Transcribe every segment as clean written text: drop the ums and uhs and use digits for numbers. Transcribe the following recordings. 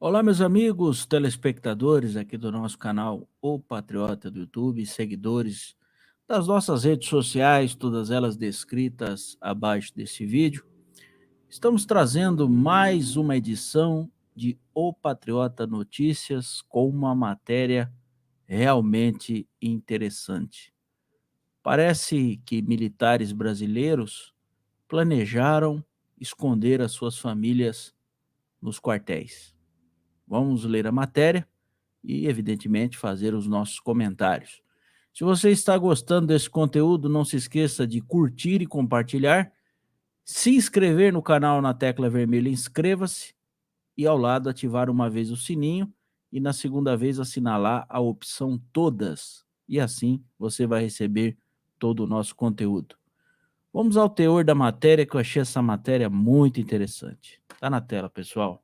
Olá, meus amigos telespectadores aqui do nosso canal O Patriota do YouTube, seguidores das nossas redes sociais, todas elas descritas abaixo desse vídeo. Estamos trazendo mais uma edição de O Patriota Notícias com uma matéria realmente interessante. Parece que militares brasileiros planejaram esconder as suas famílias nos quartéis. Vamos ler a matéria e, evidentemente, fazer os nossos comentários. Se você está gostando desse conteúdo, não se esqueça de curtir e compartilhar, se inscrever no canal na tecla vermelha, inscreva-se e ao lado ativar uma vez o sininho e na segunda vez assinalar a opção todas e assim você vai receber todo o nosso conteúdo. Vamos ao teor da matéria, que eu achei essa matéria muito interessante. Está na tela, pessoal.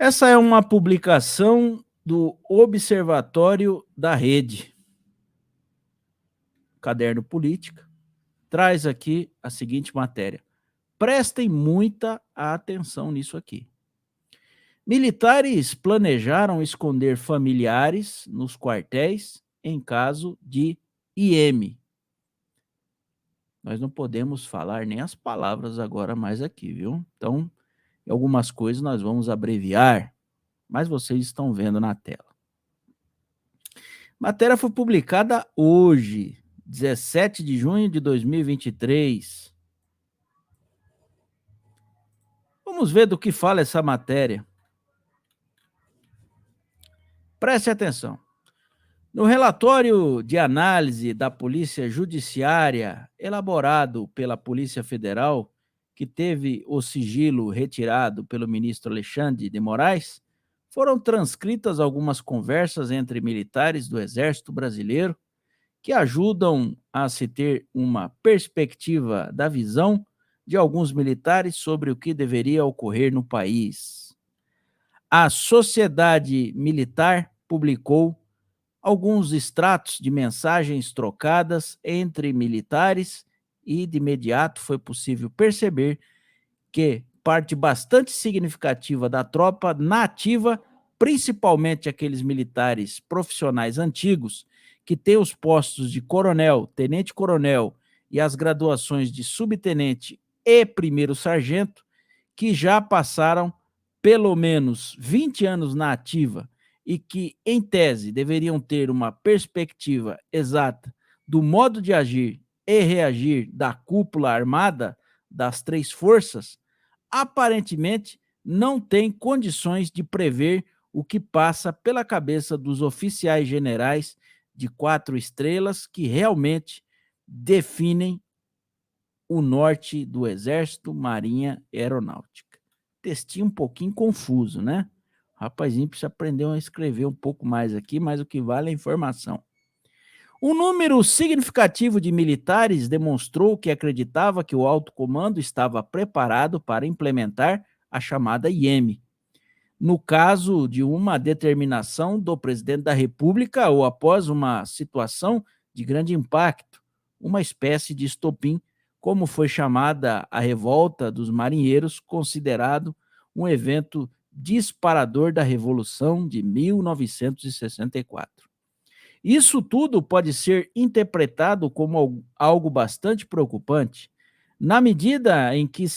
Essa é uma publicação do Observatório da Rede, Caderno Política, traz aqui a seguinte matéria. Prestem muita atenção nisso aqui. Militares planejaram esconder familiares nos quartéis em caso de IM. Nós não podemos falar nem as palavras agora mais aqui, viu? Então, algumas coisas nós vamos abreviar, mas vocês estão vendo na tela. A matéria foi publicada hoje, 17 de junho de 2023. Vamos ver do que fala essa matéria. Preste atenção. No relatório de análise da Polícia Judiciária, elaborado pela Polícia Federal, que teve o sigilo retirado pelo ministro Alexandre de Moraes, foram transcritas algumas conversas entre militares do Exército Brasileiro que ajudam a se ter uma perspectiva da visão de alguns militares sobre o que deveria ocorrer no país. A Sociedade Militar publicou alguns extratos de mensagens trocadas entre militares e, de imediato, foi possível perceber que parte bastante significativa da tropa nativa, principalmente aqueles militares profissionais antigos, que têm os postos de coronel, tenente-coronel e as graduações de subtenente e primeiro sargento, que já passaram pelo menos 20 anos na ativa e que, em tese, deveriam ter uma perspectiva exata do modo de agir e reagir da cúpula armada das três forças, aparentemente não têm condições de prever o que passa pela cabeça dos oficiais generais de 4 estrelas que realmente definem o norte do Exército, Marinha e Aeronáutica. Textinho um pouquinho confuso, né? O rapazinho precisa aprender a escrever um pouco mais aqui, mas o que vale é a informação. Um número significativo de militares demonstrou que acreditava que o alto comando estava preparado para implementar a chamada IEM, no caso de uma determinação do presidente da República ou após uma situação de grande impacto, uma espécie de estopim, como foi chamada a revolta dos marinheiros, considerado um evento disparador da Revolução de 1964. Isso tudo pode ser interpretado como algo bastante preocupante, na medida em que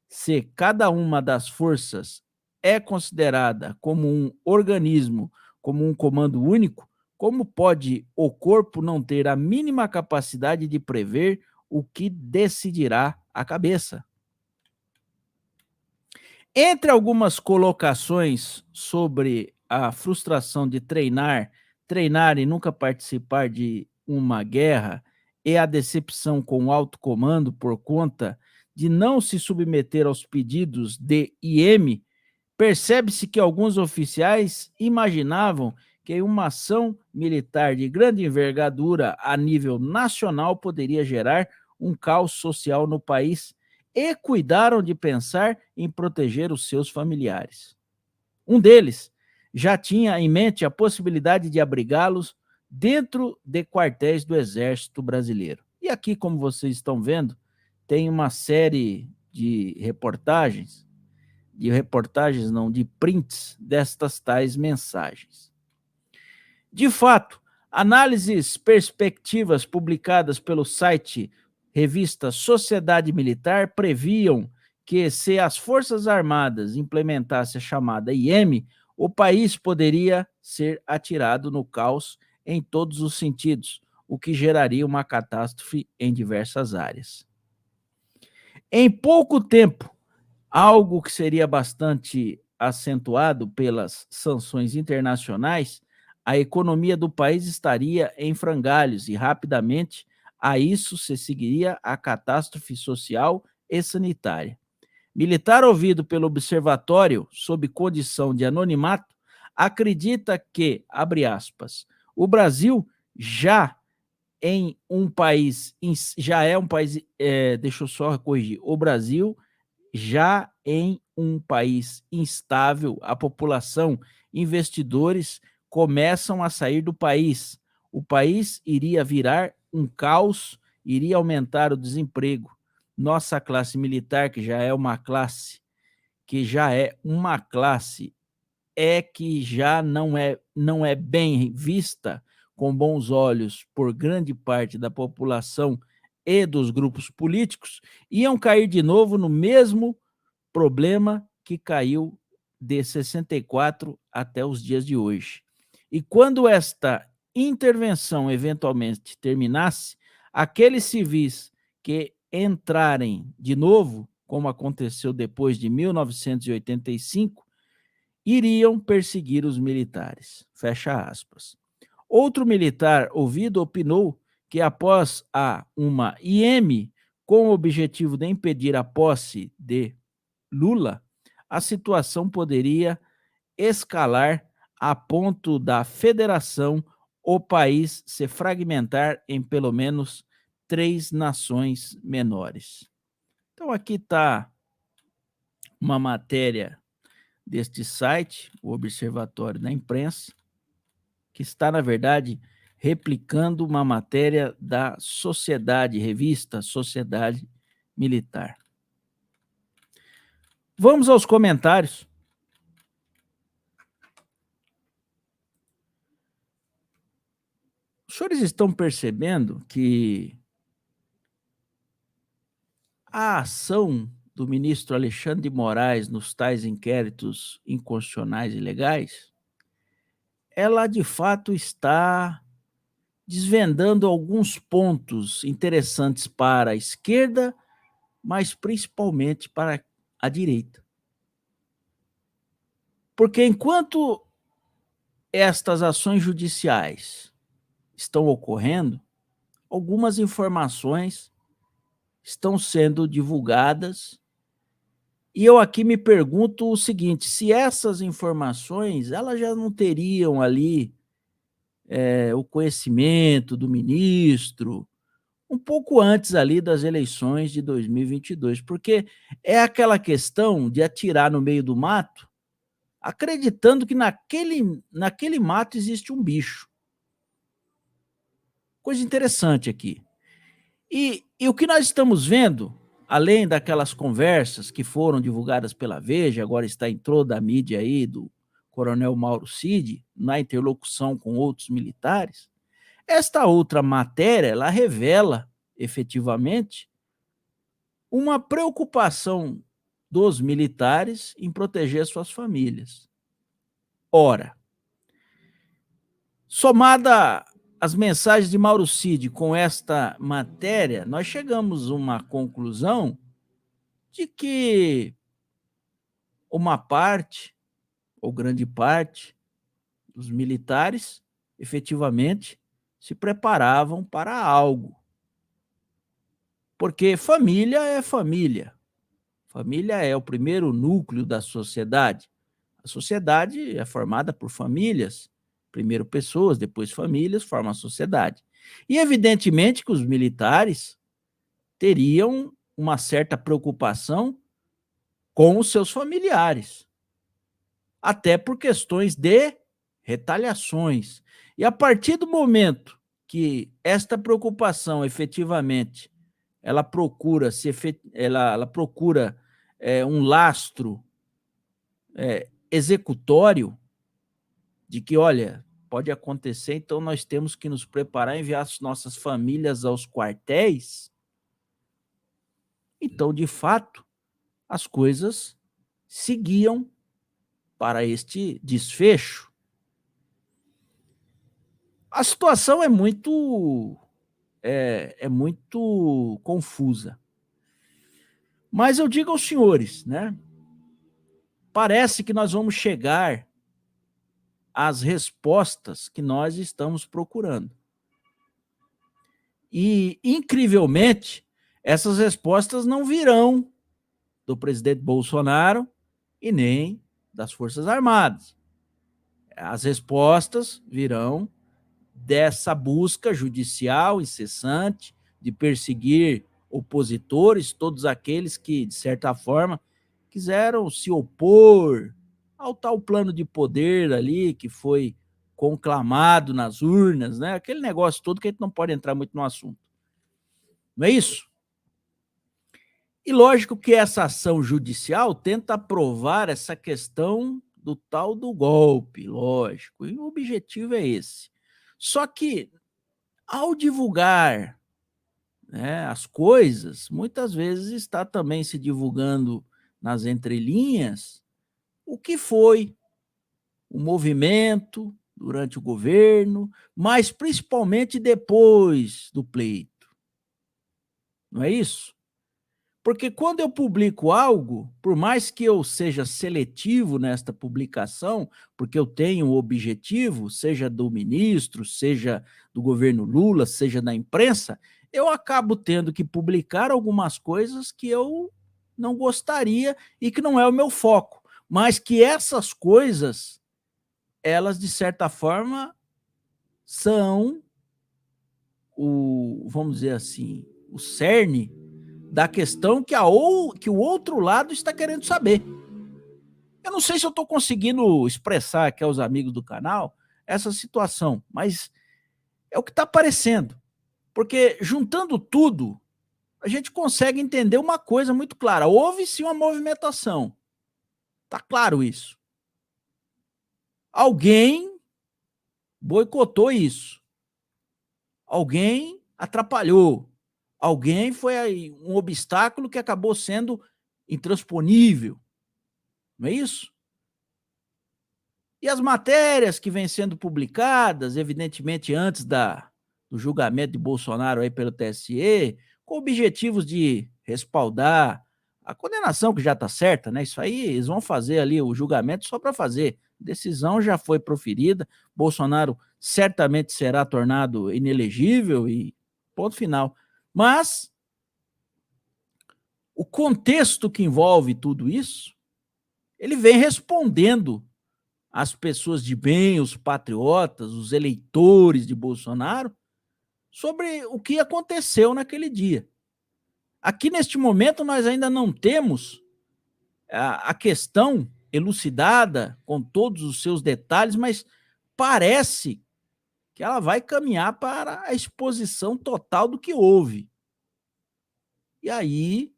se cada uma das forças é considerada como um organismo, como um comando único, como pode o corpo não ter a mínima capacidade de prever o que decidirá a cabeça? Entre algumas colocações sobre a frustração de treinar e nunca participar de uma guerra e a decepção com o alto comando por conta de não se submeter aos pedidos de IM, percebe-se que alguns oficiais imaginavam que uma ação militar de grande envergadura a nível nacional poderia gerar um caos social no país e cuidaram de pensar em proteger os seus familiares. Um deles já tinha em mente a possibilidade de abrigá-los dentro de quartéis do Exército Brasileiro. E aqui, como vocês estão vendo, tem uma série de reportagens de reportagens, não, de prints destas tais mensagens. De fato, análises perspectivas publicadas pelo site revista Sociedade Militar previam que, se as Forças Armadas implementassem a chamada IEM, o país poderia ser atirado no caos em todos os sentidos, o que geraria uma catástrofe em diversas áreas. Em pouco tempo, algo que seria bastante acentuado pelas sanções internacionais, a economia do país estaria em frangalhos e, rapidamente, a isso se seguiria a catástrofe social e sanitária. Militar ouvido pelo Observatório, sob condição de anonimato, acredita que, abre aspas, o Brasil já é um país, deixa eu só corrigir, o Brasil já em um país instável, a população, investidores começam a sair do país. O país iria virar um caos, iria aumentar o desemprego. Nossa classe militar, que já é uma classe, que já não é bem vista com bons olhos por grande parte da população e dos grupos políticos, iam cair de novo no mesmo problema que caiu de 64 até os dias de hoje. E quando esta intervenção eventualmente terminasse, aqueles civis que entrarem de novo, como aconteceu depois de 1985, iriam perseguir os militares. Fecha aspas. Outro militar ouvido opinou que, após uma IEM com o objetivo de impedir a posse de Lula, a situação poderia escalar a ponto da federação, o país se fragmentar em pelo menos 3 nações menores. Então, aqui está uma matéria deste site, o Observatório da Imprensa, que está, na verdade, replicando uma matéria da revista Sociedade Militar. Vamos aos comentários. Os senhores estão percebendo que a ação do ministro Alexandre de Moraes nos tais inquéritos inconstitucionais e ilegais, ela de fato está desvendando alguns pontos interessantes para a esquerda, mas principalmente para a direita. Porque enquanto estas ações judiciais estão ocorrendo, algumas informações estão sendo divulgadas, e eu aqui me pergunto o seguinte: se essas informações elas já não teriam ali o conhecimento do ministro um pouco antes ali das eleições de 2022, porque é aquela questão de atirar no meio do mato, acreditando que naquele mato existe um bicho. Coisa interessante aqui. E o que nós estamos vendo, além daquelas conversas que foram divulgadas pela Veja, agora entrou da mídia aí do Coronel Mauro Cid, na interlocução com outros militares, esta outra matéria, ela revela, efetivamente, uma preocupação dos militares em proteger suas famílias. Ora, somada as mensagens de Mauro Cid com esta matéria, nós chegamos a uma conclusão de que uma parte, ou grande parte, dos militares, efetivamente, se preparavam para algo. Porque família é família. Família é o primeiro núcleo da sociedade. A sociedade é formada por famílias, primeiro pessoas, depois famílias, forma a sociedade. E evidentemente que os militares teriam uma certa preocupação com os seus familiares, até por questões de retaliações. E a partir do momento que esta preocupação efetivamente ela procura um lastro executório de que, olha, pode acontecer, então nós temos que nos preparar, enviar as nossas famílias aos quartéis. Então, de fato, as coisas seguiam para este desfecho. A situação é muito confusa. Mas eu digo aos senhores, né? Parece que nós vamos chegar às respostas que nós estamos procurando. E, incrivelmente, essas respostas não virão do presidente Bolsonaro e nem das Forças Armadas. As respostas virão dessa busca judicial incessante de perseguir opositores, todos aqueles que, de certa forma, quiseram se opor ao tal plano de poder ali que foi conclamado nas urnas, né? Aquele negócio todo que a gente não pode entrar muito no assunto. Não é isso? E lógico que essa ação judicial tenta provar essa questão do tal do golpe, lógico, e o objetivo é esse. Só que, ao divulgar, né, as coisas, muitas vezes está também se divulgando nas entrelinhas o que foi o movimento durante o governo, mas principalmente depois do pleito. Não é isso? Porque quando eu publico algo, por mais que eu seja seletivo nesta publicação, porque eu tenho um objetivo, seja do ministro, seja do governo Lula, seja da imprensa, eu acabo tendo que publicar algumas coisas que eu não gostaria e que não é o meu foco, mas que essas coisas, elas de certa forma são vamos dizer assim, o cerne da questão que o outro lado está querendo saber. Eu não sei se eu estou conseguindo expressar aqui aos amigos do canal essa situação, mas é o que está aparecendo. Porque juntando tudo, a gente consegue entender uma coisa muito clara. Houve sim uma movimentação. Está claro isso. Alguém boicotou isso. Alguém atrapalhou. Alguém foi aí um obstáculo que acabou sendo intransponível. Não é isso? E as matérias que vêm sendo publicadas, evidentemente antes do julgamento de Bolsonaro aí pelo TSE, com objetivos de respaldar a condenação que já está certa, né? Isso aí eles vão fazer ali o julgamento só para fazer. A decisão já foi proferida, Bolsonaro certamente será tornado inelegível e ponto final. Mas o contexto que envolve tudo isso, ele vem respondendo as pessoas de bem, os patriotas, os eleitores de Bolsonaro, sobre o que aconteceu naquele dia. Aqui, neste momento, nós ainda não temos a questão elucidada com todos os seus detalhes, mas parece que ela vai caminhar para a exposição total do que houve. E aí,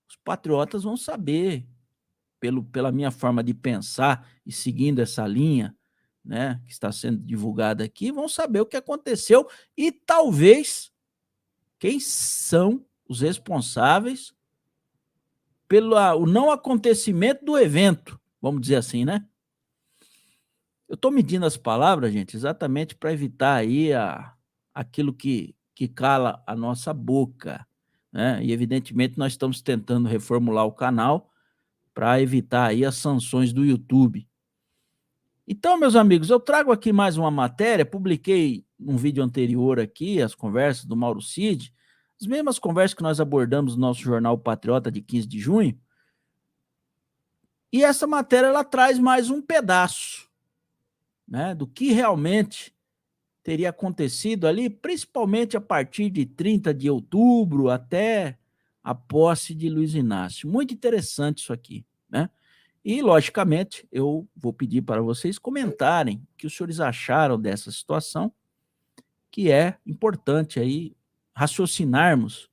os patriotas vão saber, pela minha forma de pensar e seguindo essa linha, né, que está sendo divulgada aqui, vão saber o que aconteceu e talvez quem são os responsáveis pelo o não acontecimento do evento, vamos dizer assim, né? Eu estou medindo as palavras, gente, exatamente para evitar aí aquilo que cala a nossa boca, né? E evidentemente nós estamos tentando reformular o canal para evitar aí as sanções do YouTube. Então, meus amigos, eu trago aqui mais uma matéria, publiquei um vídeo anterior aqui, as conversas do Mauro Cid, as mesmas conversas que nós abordamos no nosso jornal Patriota de 15 de junho, e essa matéria ela traz mais um pedaço, né, do que realmente teria acontecido ali, principalmente a partir de 30 de outubro até a posse de Luiz Inácio. Muito interessante isso aqui, né? E, logicamente, eu vou pedir para vocês comentarem o que os senhores acharam dessa situação, que é importante aí raciocinarmos,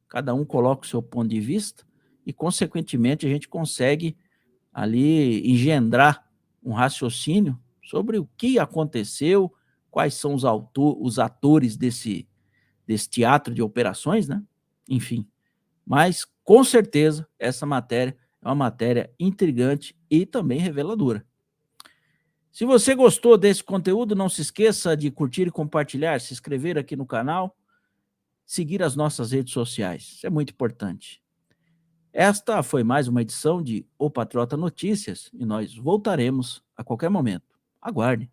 cada um coloca o seu ponto de vista e, consequentemente, a gente consegue ali engendrar um raciocínio sobre o que aconteceu, quais são os atores desse teatro de operações, né? Enfim, mas com certeza essa matéria é uma matéria intrigante e também reveladora. Se você gostou desse conteúdo, não se esqueça de curtir e compartilhar, se inscrever aqui no canal, seguir as nossas redes sociais. Isso é muito importante. Esta foi mais uma edição de O Patriota Notícias e nós voltaremos a qualquer momento. Aguarde.